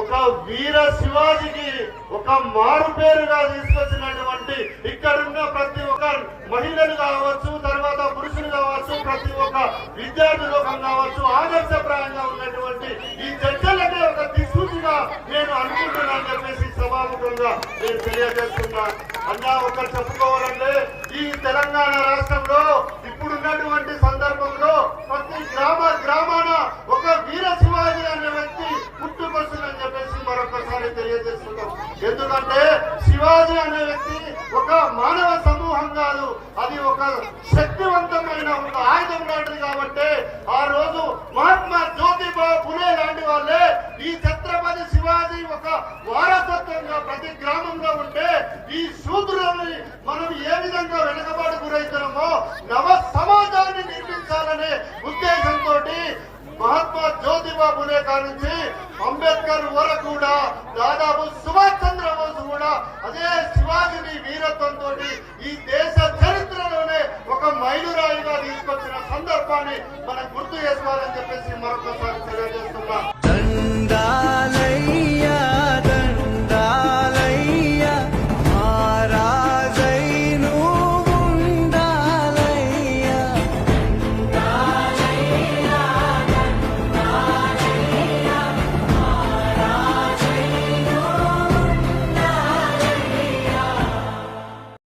ఒక వీర శివాజీకి ఒక మారు పేరుగా తీసుకొచ్చినటువంటి ఇక్కడున్న ప్రతి ఒక్క మహిళలు కావచ్చు, తర్వాత పురుషులు కావచ్చు, ప్రతి ఒక్క విద్యార్థి లోకం కావచ్చు, ఆదర్శప్రాయంగా ఉన్నటువంటి ఈ చర్చలనే ఒక దిశగా నేను అనుకుంటున్నాను చెప్పేసి సభాముఖంగా నేను తెలియజేస్తున్నా. అన్నా ఒకరు చెప్పుకోవాలంటే ఈ తెలంగాణ రాష్ట్రంలో ఇప్పుడున్నటువంటి సందర్భంలో ప్రతి గ్రామాన ఒక వీర శివాజీ అనే వ్యక్తి పుట్టుకొస్తుందని చెప్పేసి మరొకసారి తెలియజేస్తున్నాం. ఎందుకంటే శివాజీ అనే వ్యక్తి ఒక మానవ సమూహం కాదు, అది ఒక శక్తివంతమైన ఒక ఆయుధం లాంటిది. కాబట్టి ఆ రోజు మహాత్మా జ్యోతిబా ఫులే లాంటి వాళ్ళే ఈ ఛత్రపతి శివాజీ ఒక వారసత్వంగా ప్రతి గ్రామంలో ఉంటే ఈ శూద్రులని మనం ఏ విధంగా వెనుకబాటు గురవుతున్నామో నవ సమాజాన్ని నిర్మించాలనే ఉద్దేశంతో మహాత్మా జ్యోతిబా ఫులే కానించి అంబేద్కర్ వరకు కూడా దాదాపు సుభాష్